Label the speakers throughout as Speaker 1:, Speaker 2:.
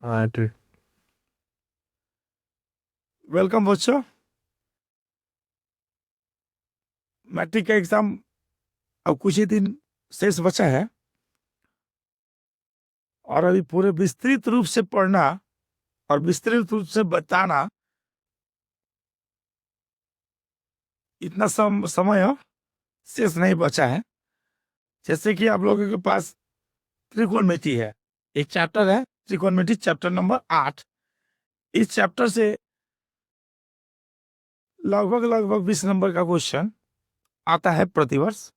Speaker 1: हाँ ठीक।
Speaker 2: वेलकम बच्चों। मैट्रिक का एग्जाम अब कुछ ही दिन शेष बचा है और अभी पूरे विस्तृत रूप से पढ़ना और विस्तृत रूप से बताना इतना समय शेष नहीं बचा है। जैसे कि आप लोगों के पास त्रिकोणमिति है, एक चैप्टर है त्रिकोणमिति, चैप्टर नंबर 8। इस चैप्टर से लगभग 20 नंबर का क्वेश्चन आता है प्रतिवर्ष।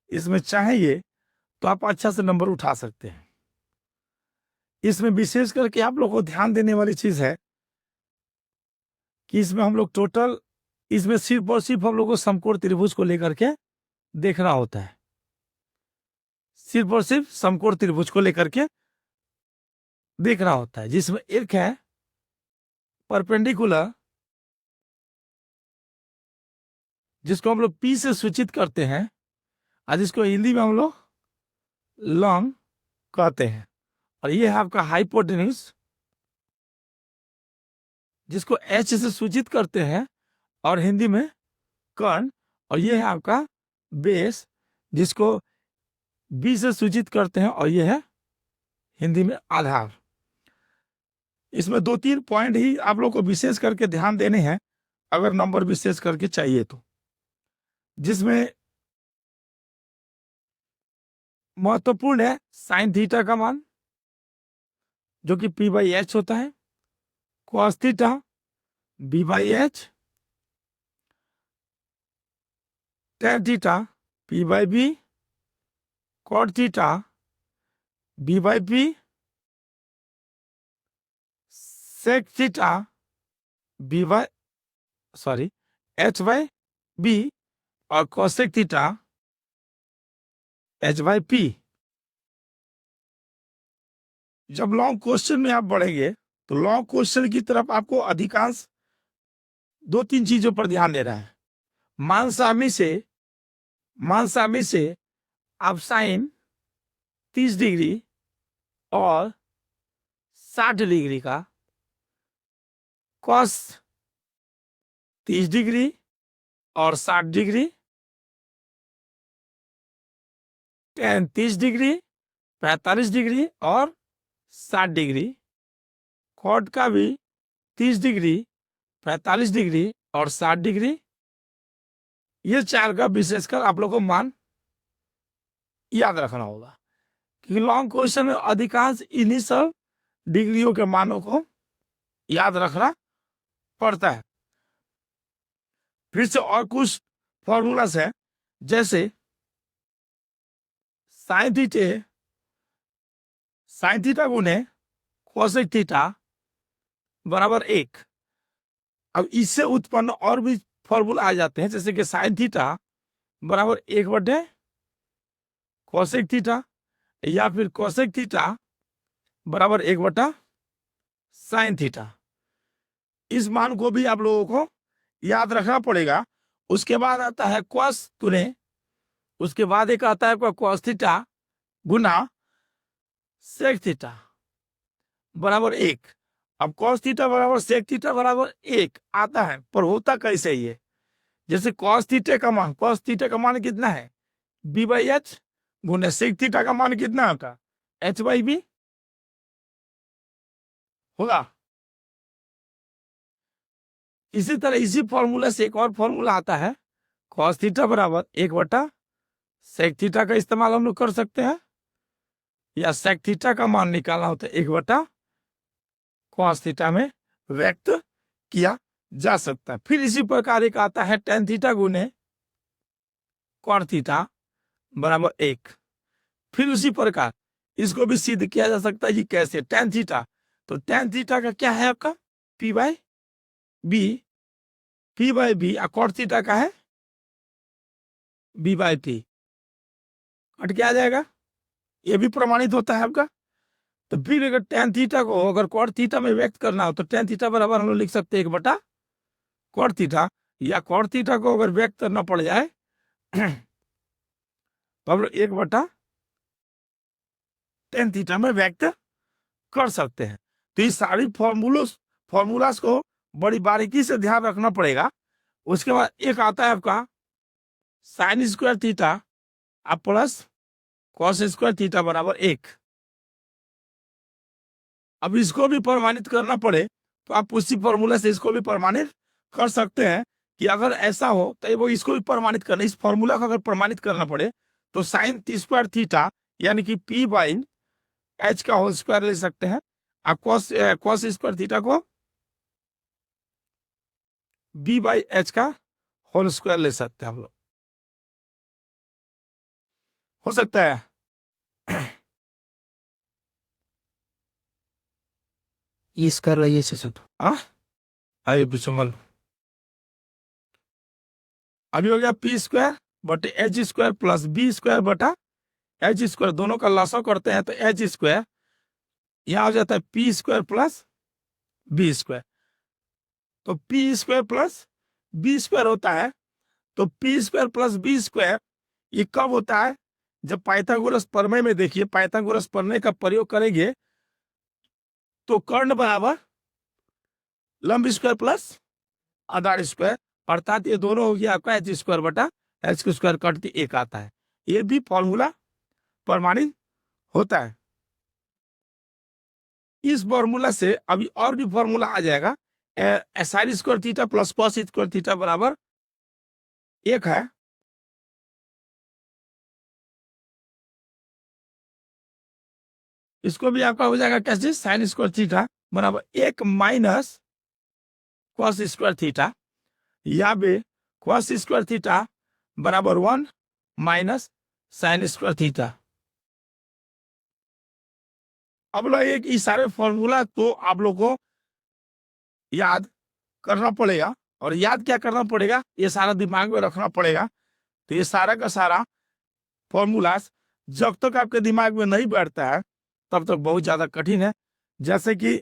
Speaker 2: इसमें चाहिए तो आप अच्छा से नंबर उठा सकते हैं। इसमें विशेष करके आप लोग को ध्यान देने वाली चीज है कि इसमें हम लोग टोटल, इसमें सिर्फ और सिर्फ हम लोग को समकोण त्रिभुज को लेकर के देखना होता है। सिर्फ और सिर्फ समकोण त्रिभुज को लेकर के देखना होता है, जिसमें एक है परपेंडिकुलर, जिसको हम लोग पी से सूचित करते हैं, और जिसको हिंदी में हम लोग लॉन्ग कहते हैं। और ये है आपका हाइपोटेन्यूज, जिसको एच से सूचित करते हैं और हिंदी में कर्ण। और ये है आपका बेस, जिसको बी से सूचित करते हैं और ये है हिंदी में आधार। इसमें 2-3 पॉइंट ही आप लोग को विशेष करके ध्यान देने हैं अगर नंबर विशेष करके चाहिए तो। जिसमें महत्वपूर्ण है साइन थीटा का मान, जो कि पी बाई एच होता है, cos theta B by H, tan theta P by B, cot theta B by P, sec theta B by sorry H by B, और cosec theta H by P. जब long question में आप बढ़ेंगे तो long question की तरफ आपको अधिकांश 2-3 चीजों पर ध्यान देना है। मानसामी से आप साइन 30 डिग्री और 60 डिग्री का, कॉस 30 डिग्री और 60 डिग्री, टेन 30 डिग्री, 45 डिग्री और 60 डिग्री, कॉट का भी 30 डिग्री, 45 डिग्री और 60 डिग्री। ये 4 का विशेषकर आप लोग को मान याद रखना होगा, क्योंकि लॉन्ग क्वेश्चन में अधिकांश इन्हीं सब डिग्रियों के मानों को याद रखना पड़ता है। फिर से और कुछ फॉर्मूलास है, जैसे साइन थीटा गुने कोसेक थीटा बराबर 1। अब इससे उत्पन्न और भी फॉर्मूला आ जाते हैं, जैसे कि साइन थीटा बराबर 1/, कोसेक थीटा, या फिर कोसेक थीटा बराबर 1/, साइन थीटा। इस मान को भी आप लोगों को याद रखना पड़ेगा। उसके बाद आता है कॉस गुने, उसके बाद एक आता है आपका कॉस थीटा गुना सेक थीटा बराबर 1। अब कॉस थीटा बराबर सेक थीटा बराबर 1 आता है, पर होता कैसे ये? जैसे कॉस थीटा का मान कितना है? बी बाई एच गुने सेक थीटा का मान कितना होता? एच बाई बी होगा। इसी तरह इसी फॉर्मूला से एक और फॉर्मूला आता है, कॉस थीटा बराबर 1/, सेक थीटा का इस्तेमाल हम लोग कर सकते हैं, या सेक थीटा का मान निकालना होता है 1/, कॉस थीटा में व्यक्त किया जा सकता है। फिर इसी प्रकार एक आता है टेन थीटा गुने कॉट थीटा बराबर 1। फिर उसी प्रकार इसको भी सिद्ध किया जा सकता है कि कैसे? टेन थीटा, तो टेन थीटा का क्या है आपका? पी बाई बी, और कॉट थीटा का है बी बाई पी। कट क्या आ जाएगा? ये भी प्रमाणित होता है आपका। तो फिर अगर टेन थीटा को अगर कॉट थीटा में व्यक्त करना हो तो टेन थीटा बराबर हम लोग लिख सकते हैं 1/, कॉट थीटा, या कॉट थीटा को अगर व्यक्त करना पड़ जाए तो हम लोग 1/, टेन थीटा में व्यक्त कर सकते हैं। तो ये सारी फॉर्मूलास को बड़ी बारीकी से ध्यान रखना पड़ेगा। उसके बाद एक आता है आपका साइन स्क्वायर थीटा अब प्लस कॉस स्क्वायर थीटा बराबर 1। अब इसको भी प्रमाणित करना पड़े तो आप उसी फॉर्मूला से इसको भी प्रमाणित कर सकते हैं कि अगर ऐसा हो तो वो इसको भी प्रमाणित करना, इस फॉर्मूला को अगर प्रमाणित करना पड़े तो साइन स्क्वायर थीटा यानी कि पी बाई एच का होल स्क्वायर ले सकते हैं। आप कॉस स्क्वायर थीटा को बी बाई एच का होल स्क्वायर ले सकते हैं हम लोग, हो सकता है।
Speaker 1: इस कर रही है से
Speaker 2: आइए बिचुमल अभी हो गया पी स्क्वायर बटे H square plus B square बटा एच स्क्वायर, दोनों का लॉसा करते हैं तो एच स्क्वायर यहां हो जाता है P square plus B square. तो P square plus B square होता है, तो P square plus B square ये कब होता है? जब पाइथागोरस प्रमेय में देखिए, पाइथागोरस प्रमेय का प्रयोग करेंगे तो कर्ण बराबर लंब स्क्वायर प्लस आधार स्क्वायर, अर्थात ये दोनों हो गया आपका एच स्क्वायर बटा एच स्क्वायर कट के एक आता है। ये भी फॉर्मूला प्रमाणित होता है। इस फॉर्मूला से अभी और भी फॉर्मूला आ जाएगा, sign square theta plus cos square theta बराबर 1 है। इसको भी आपका हो जाएगा कैसे? साइन स्क्वायर थीटा बराबर 1 माइनस कॉस स्क्वायर थीटा, या भी कॉस स्क्वायर थीटा बराबर 1 माइनस साइन स्क्वायर थीटा। अब लोग एक इस सारे फॉर्मूला तो आप लोग को याद करना पड़ेगा, और याद क्या करना पड़ेगा? ये सारा दिमाग में रखना पड़ेगा। तो ये सारा का सारा फॉर्मूलास जब तक आपके दिमाग में नहीं बैठता है तब तक बहुत ज्यादा कठिन है। जैसे कि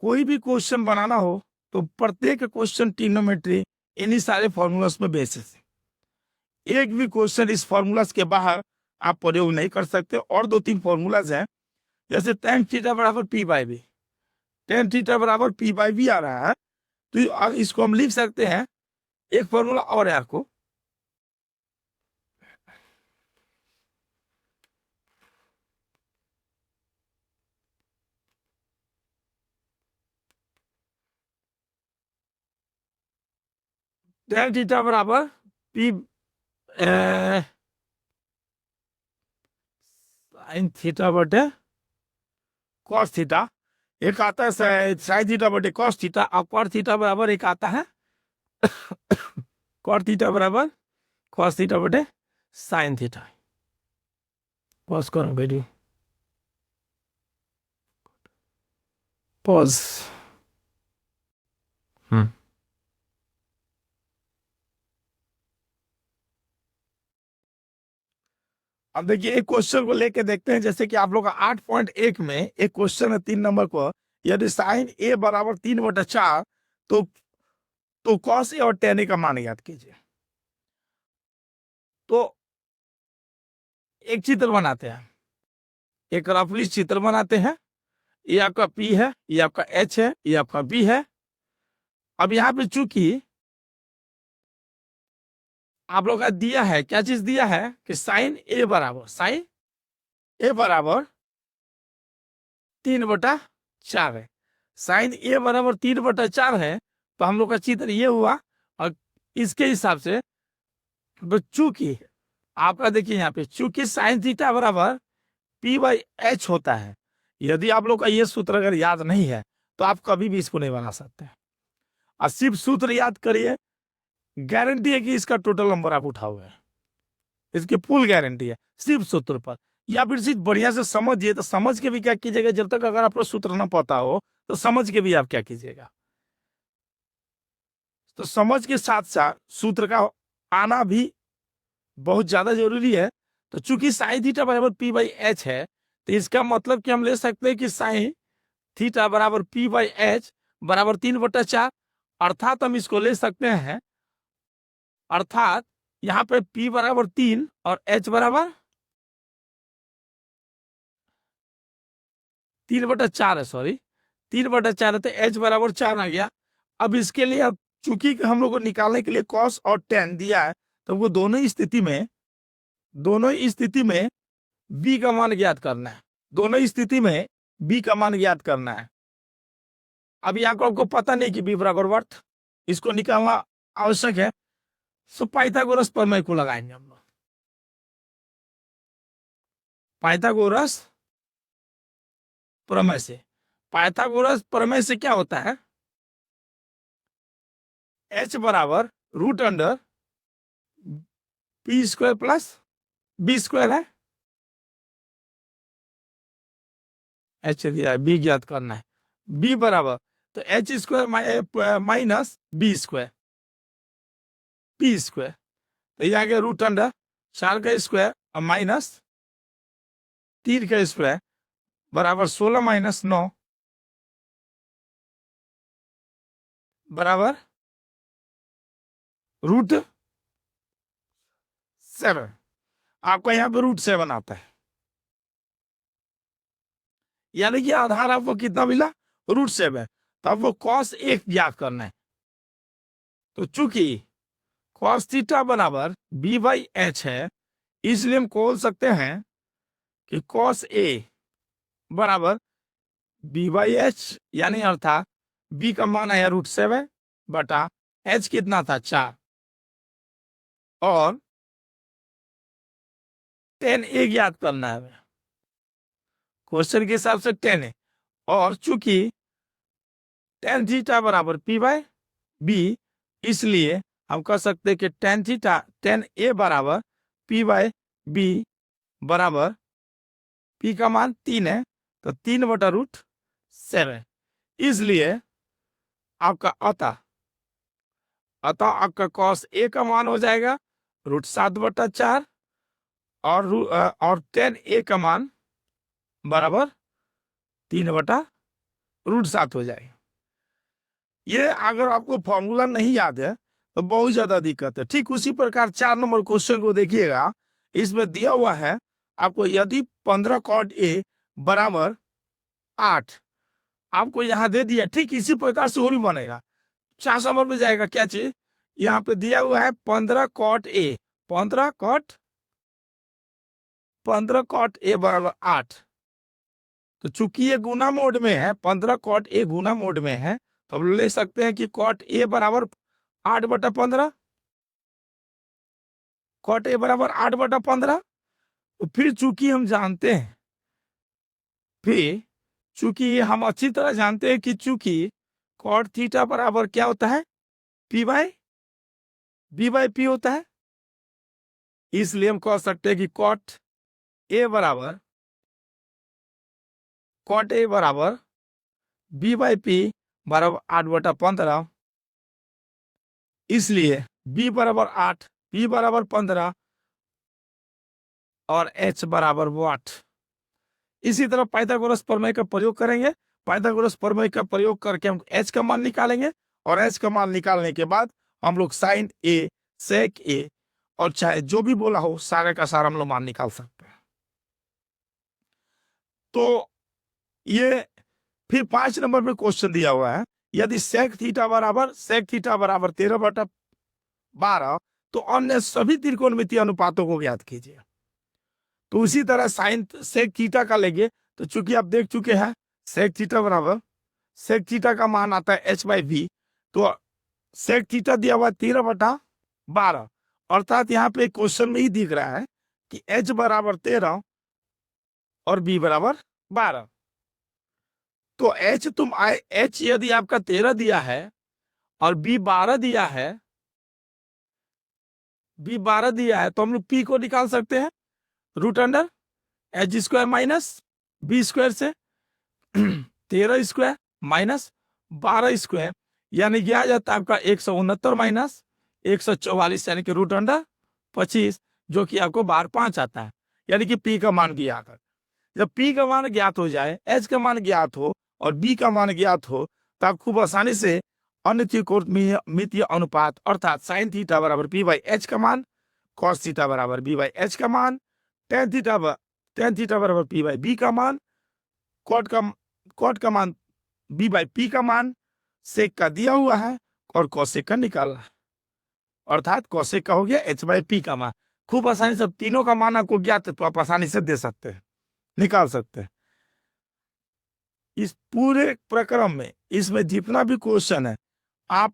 Speaker 2: कोई भी क्वेश्चन बनाना हो तो प्रत्येक क्वेश्चन ट्रिग्नोमेट्री इन्हीं सारे फॉर्मूलास में बेसिस है। एक भी क्वेश्चन इस फॉर्मूलास के बाहर आप प्रयोग नहीं कर सकते। और 2-3 फॉर्मूलाज हैं, जैसे tan थीटा बराबर P by B, tan theta बराबर पी बाई बी आ रहा है, तो इसको हम लिख सकते हैं। एक फॉर्मूला और है आपको, tan थीटा बराबर पी साइन थीटा बटे कॉस थीटा, एक आता है साइन थीटा बटे कॉस थीटा, और कॉट थीटा बराबर एक आता है कॉट थीटा बराबर कॉस थीटा बटे साइन थीटा। पॉज करो बेटी, पॉज। अब देखिए एक क्वेश्चन को लेके देखते हैं। जैसे कि आप लोग का 8.1 में एक क्वेश्चन है 3 नंबर को, यदि साइन ए बराबर 3/4 तो कॉस ए और टेन ए का मान याद कीजिए। तो एक चित्र बनाते हैं, एक रफली चित्र बनाते हैं। ये आपका पी है, ये आपका एच है, ये आपका बी है। अब यहाँ पे चूंकि आप लोग का दिया है, क्या चीज दिया है कि साइन ए बराबर 3/4 है। साइन ए बराबर 3/4 है, तो हम लोग का चित्र ये हुआ। और इसके हिसाब से चूंकि आपका देखिए यहाँ पे, चूंकि साइन थीटा बराबर पी बाई एच होता है। यदि आप लोग का ये सूत्र अगर याद नहीं है तो आप कभी भी इसको नहीं बना सकते हैं। और सिर्फ सूत्र याद करिए, गारंटी है कि इसका टोटल नंबर आप उठाओगे, इसकी फुल गारंटी है सिर्फ सूत्र पर। या फिर सिर्फ बढ़िया से समझिए, तो समझ के भी क्या कीजिएगा, जब तक अगर आपको सूत्र ना पता हो तो समझ के भी आप क्या कीजिएगा। तो समझ के साथ साथ सूत्र का आना भी बहुत ज्यादा जरूरी है। तो चूंकि साइन थीटा बराबर पी बाई एच है, तो इसका मतलब कि हम ले सकते हैं कि साइन थीटा बराबर पी बाई एच बराबर 3/4, अर्थात हम इसको ले सकते हैं, अर्थात यहाँ पे P बराबर 3 और H बराबर 3/4 है, सॉरी 3/4 है, तो h बराबर 4 आ गया। अब इसके लिए अब चूंकि हम लोग को निकालने के लिए cos और tan दिया है, तो वो दोनों ही स्थिति में b का मान ज्ञात करना है। दोनों ही स्थिति में b का मान ज्ञात करना है। अब यहाँ को आपको पता नहीं कि b बराबर वर्थ, इसको निकालना आवश्यक है। सो पाइथागोरस प्रमेय को लगाएंगे हम लोग। पाइथागोरस प्रमेय से, पाइथागोरस प्रमेय से क्या होता है, h बराबर root under p² plus b² है। h दिया है, b ज्ञात करना है। b बराबर तो h² माइनस b², p², तो ये आ गया रूट अंडर 4 का स्क्वायर और माइनस 3 का स्क्वायर बराबर 16 माइनस 9 बराबर रूट 7। आपका यहाँ पे रूट 7 आता है, यानी कि आधार आपको कितना मिला, रूट 7। तो आपको cos 1 ज्ञात करना है। तो चूंकि cos थीटा बराबर b/h है, इसलिए हम बोल सकते हैं कि cos a बराबर b/h, यानी अर्थात b का मान है रूट 7 बटा h कितना था 4, और tan a ज्ञात करना है हमें, क्वेश्चन के हिसाब से tan a। और चूंकि tan थीटा बराबर p/b, इसलिए हम कह सकते हैं कि tan a बराबर p/b बराबर p का मान 3 है, तो 3/√7। इसलिए आपका अतः आपका cos a का मान हो जाएगा √7/4 और tan a का मान बराबर 3/√7 हो जाएगा। ये अगर आपको फॉर्मूला नहीं याद है तो बहुत ज्यादा दिक्कत है। ठीक उसी प्रकार 4 नंबर क्वेश्चन को देखिएगा, इसमें दिया हुआ है आपको, यदि 15 cot a बराबर 8 आपको यहाँ दे दिया, ठीक इसी प्रकार से और भी बनेगा। 4 नंबर में जाएगा क्या चीज, यहाँ पे दिया हुआ है 15 cot a, 15 cot a बराबर 8। तो चूंकि ये गुना मोड में है, 15 cot a गुना मोड में है, तो हम ले सकते हैं कि cot a बराबर 8/15, cot a बराबर 8/15। तो फिर चूंकि हम जानते हैं, फिर चूंकि हम अच्छी तरह जानते हैं कि चूंकि cot थीटा बराबर क्या होता है, p/b/p होता है, इसलिए हम कह सकते हैं कि cot a बराबर b/p बराबर 8/15। इसलिए b बराबर 8, p बराबर 15 और h बराबर 8। इसी तरह पाइथागोरस प्रमेय का प्रयोग करेंगे। पाइथागोरस प्रमेय का प्रयोग करके हम h का मान निकालेंगे, और h का मान निकालने के बाद हम लोग sin a, sec a और चाहे जो भी बोला हो सारे का सारा हम लोग मान निकाल सकते हैं। तो ये फिर 5 नंबर में क्वेश्चन दिया हुआ है, यदि sec थीटा बराबर 13/12 तो अन्य सभी त्रिकोणमितीय अनुपातों को ज्ञात कीजिए। तो उसी तरह साइन sec थीटा का लेंगे, तो चूंकि आप देख चुके हैं sec थीटा बराबर, sec थीटा का मान आता है h/v, तो sec थीटा दिया हुआ 13/12, अर्थात यहाँ पे क्वेश्चन में ही दिख रहा है कि h बराबर 13 और b बराबर 12। तो h यदि आपका 13 दिया है और b 12 दिया है, तो हम लोग p को निकाल सकते हैं √h² माइनस b² से 13² माइनस 12², यानी कि आ जाता है आपका 169 माइनस 144, यानी कि √25, जो कि आपको 5 आता है, यानी कि p का मान दिया। अगर जब p का मान ज्ञात हो जाए, h का मान ज्ञात हो और b का मान ज्ञात हो, तो आप खूब आसानी से अन्य त्रिकोणमितीय अनुपात अर्थात sin थीटा बराबर p/h का मान, cos थीटा बराबर b/h का मान, tan थीटा बराबर p/b का मान, कॉट का मान बी बाई पी का मान सेक का दिया हुआ है और कॉसेक का निकालना है, अर्थात कॉसेक का हो गया एच बाई पी का मान। खूब आसानी से तीनों का मान आपको ज्ञात है तो आप आसानी से दे सकते हैं, निकाल सकते हैं। इस पूरे प्रक्रम में इसमें जितना भी क्वेश्चन है, आप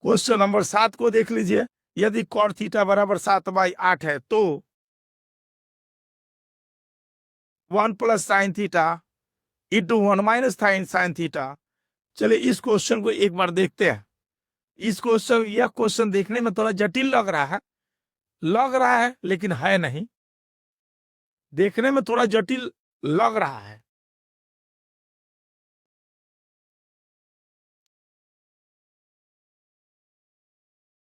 Speaker 2: क्वेश्चन नंबर 7 को देख लीजिए। यदि कॉट थीटा बराबर 7/8 है तो 1 plus sine theta into 1 minus sine theta. चलिए इस क्वेश्चन को एक बार देखते हैं। यह क्वेश्चन देखने में थोड़ा जटिल लग रहा है लेकिन है नहीं, देखने में थोड़ा जटिल लग रहा है।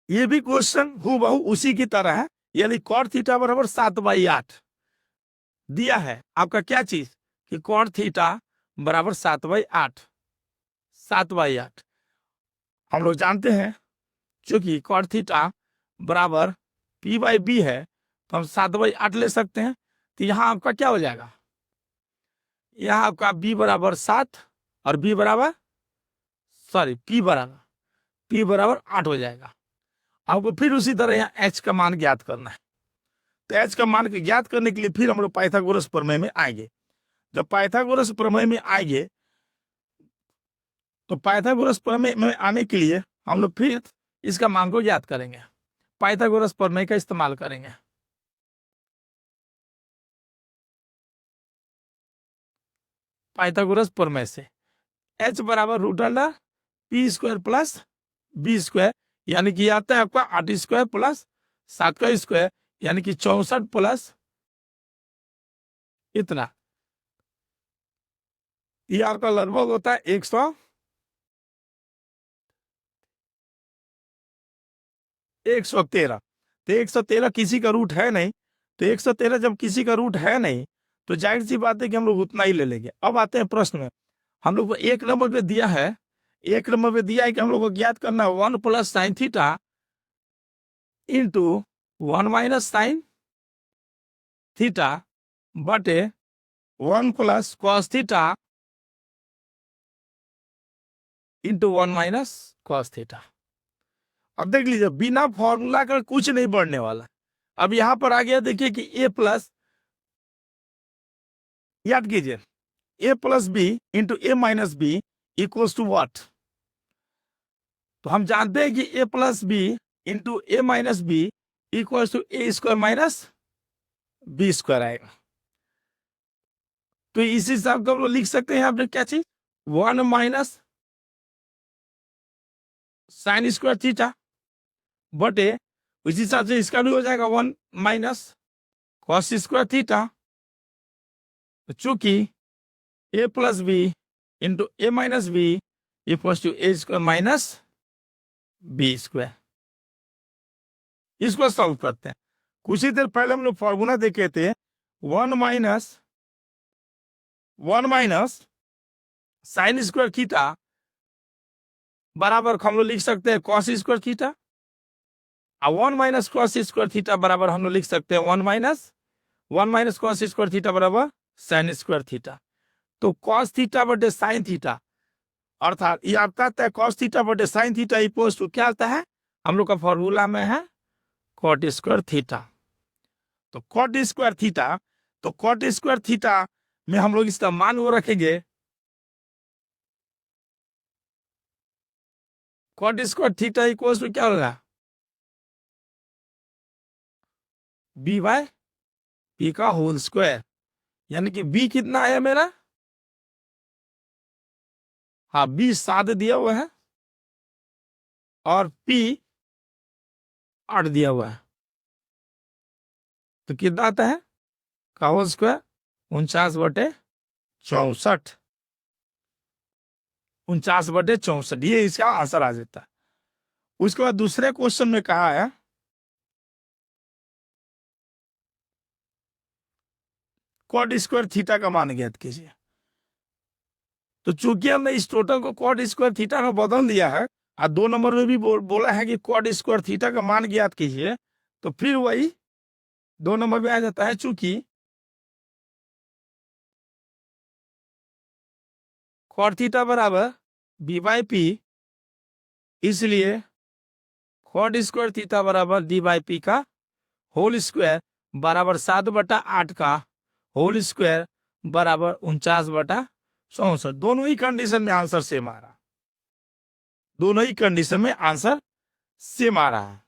Speaker 2: ये भी क्वेश्चन हूबहू उसी की तरह है, यानी कॉट थीटा बराबर 7/8 दिया है। आपका क्या चीज कि कॉट थीटा बराबर 7/8 हम लोग जानते हैं, क्योंकि कॉट थीटा बराबर पी बाई बी है तो हम 7/8 ले सकते हैं। तो यहाँ आपका क्या हो जाएगा, यहाँ आपका बी बराबर 7 और पी बराबर 8 हो जाएगा। आपको फिर उसी तरह यहाँ एच का मान ज्ञात करना है। तो एच का मान ज्ञात करने के लिए फिर हम लोग पाइथागोरस प्रमेय में आएंगे। जब पाइथागोरस प्रमेय में आएंगे तो पाइथागोरस प्रमेय में आने के लिए हम लोग फिर इसका मान को ज्ञात करेंगे, पाइथागोरस प्रमेय का इस्तेमाल करेंगे। पाइथागोरस प्रमेय से h बराबर √√p² प्लस b², यानी कि आता है आपका 8² प्लस 7² यानी कि 64 प्लस इतना, ये आपका लगभग होता है 113। तो 113 किसी का रूट है नहीं, तो 113 जब किसी का रूट है नहीं तो जाहिर सी बात है कि हम लोग उतना ही ले लेंगे। अब आते हैं प्रश्न में, हम लोग को 1 नंबर पे दिया है, 1 नंबर पे दिया है कि हम लोग को ज्ञात करना है 1 plus sine theta into 1 minus sine theta बटे 1 plus cos theta into 1 minus cos theta. अब देख लीजिए बिना फॉर्मूला का कुछ नहीं बढ़ने वाला। अब यहां पर आ गया, देखिए कि a प्लस, याद कीजिए a plus B into A minus B equals to what. तो हम जानते हैं कि a plus B into A minus B equals to a² minus b² आएगा। तो इस हिसाब का हम लोग लिख सकते हैं यहाँ पे क्या चीज, 1 माइनस साइन स्क्वायर थीटा बटे उसी हिसाब से इसका भी हो जाएगा 1 माइनस कॉस स्क्वायर थीटा। तो चूंकि a plus B into A minus B equals to a² minus b²। इसको सॉल्व करते हैं। कुछ ही देर पहले हम लोग फॉर्मूला देखे थे 1 माइनस साइन स्क्वायर थीटा बराबर हम लोग लिख सकते हैं कॉस स्क्वायर थीटा, और 1 माइनस कॉस स्क्वायर थीटा बराबर हम लोग लिख सकते हैं 1 माइनस कॉस स्क्वायर थीटा बराबर साइन स्क्वायर थीटा। तो कॉस थीटा बटे साइन थीटा, अर्थात ये आता है कॉस थीटा बटे साइन थीटा इक्वल्स टू क्या आता है, हम लोग का फॉर्मूला में है कॉट स्क्वायर थीटा। तो कॉट स्क्वायर थीटा में हम लोग इसका मान वो रखेंगे, cot square theta equals to क्या होगा, बी बाय पी का होल स्क्वायर, यानी कि बी कितना आया मेरा, हाँ 20 दिया हुआ है और पी 8 दिया हुआ है। तो कितना आता है का होल स्क्वायर 49/64, 49/64, ये इसका आंसर आ जाता है। उसके बाद दूसरे क्वेश्चन में कहा है कॉट स्क्वायर थीटा का मान ज्ञात कीजिए। तो चूंकि हमने इस टोटल को कॉट स्क्वायर थीटा में बदल दिया है और 2 नंबर में भी बोला है कि कॉट स्क्वायर थीटा का मान ज्ञात कीजिए, तो फिर वही 2 नंबर में आ जाता है। चूंकि cot थीटा बराबर बी बाई पी, इसलिए cot स्क्वायर थीटा बराबर डी बाई पी का होल स्क्वायर बराबर 7/8 का होल स्क्वायर बराबर 49/64। दोनों ही कंडीशन में आंसर सेम आ रहा, दोनों ही कंडीशन में आंसर सेम आ रहा है।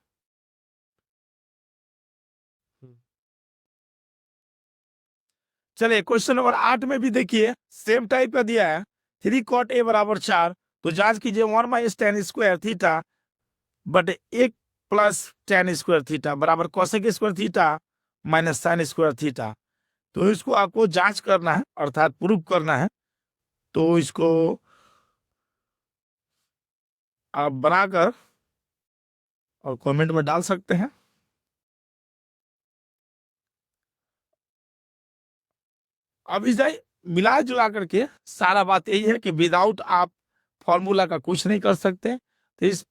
Speaker 2: चलिए क्वेश्चन नंबर 8 में भी देखिए सेम टाइप का दिया है, 3 cot a बराबर 4, तो जांच कीजिए 1 - tan square theta but 1 + tan square theta बराबर cosec square theta minus sin square theta. तो इसको आपको जांच करना है अर्थात प्रूफ करना है, तो इसको आप बनाकर और कमेंट में डाल सकते हैं। अब इसे मिला जुला करके सारा बात यही है कि विदाउट आप फॉर्मूला का कुछ नहीं कर सकते। तो इस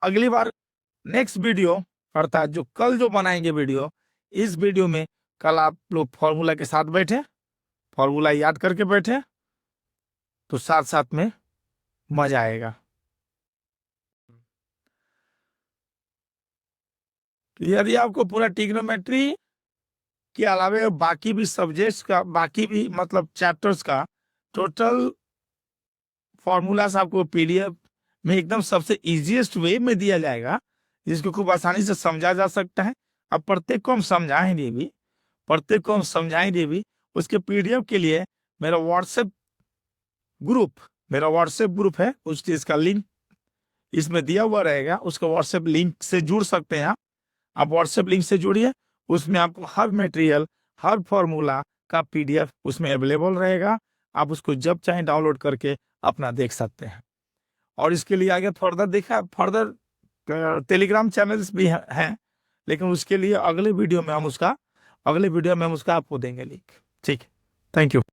Speaker 2: अगली बार नेक्स्ट वीडियो अर्थात जो कल जो बनाएंगे वीडियो, इस वीडियो में कल आप लोग फॉर्मूला के साथ बैठे, फॉर्मूला याद करके बैठे, तो साथ साथ में मजा आएगा। तो यदि आपको पूरा ट्रिग्नोमेट्री के अलावे बाकी भी सब्जेक्ट्स का, बाकी भी मतलब चैप्टर्स का टोटल फॉर्मूलास आपको पीडीएफ में एकदम इजीएस्ट वे में दिया जाएगा, जिसको खूब आसानी से समझा जा सकता है। अब प्रत्येक को हम समझाएंगे भी, प्रत्येक को हम समझाएंगे भी। उसके पीडीएफ के लिए मेरा व्हाट्सएप ग्रुप है, उस चीज का लिंक इसमें दिया हुआ रहेगा, उसको व्हाट्सएप लिंक से जुड़ सकते हैं आप व्हाट्सएप लिंक से जुड़िए, उसमें आपको हर मटेरियल, हर फॉर्मूला का पीडीएफ उसमें अवेलेबल रहेगा। आप उसको जब चाहें डाउनलोड करके अपना देख सकते हैं। और इसके लिए आगे फर्दर टेलीग्राम चैनल्स भी हैं, लेकिन उसके लिए अगले वीडियो में हम उसका आपको देंगे लिंक। ठीक, थैंक यू।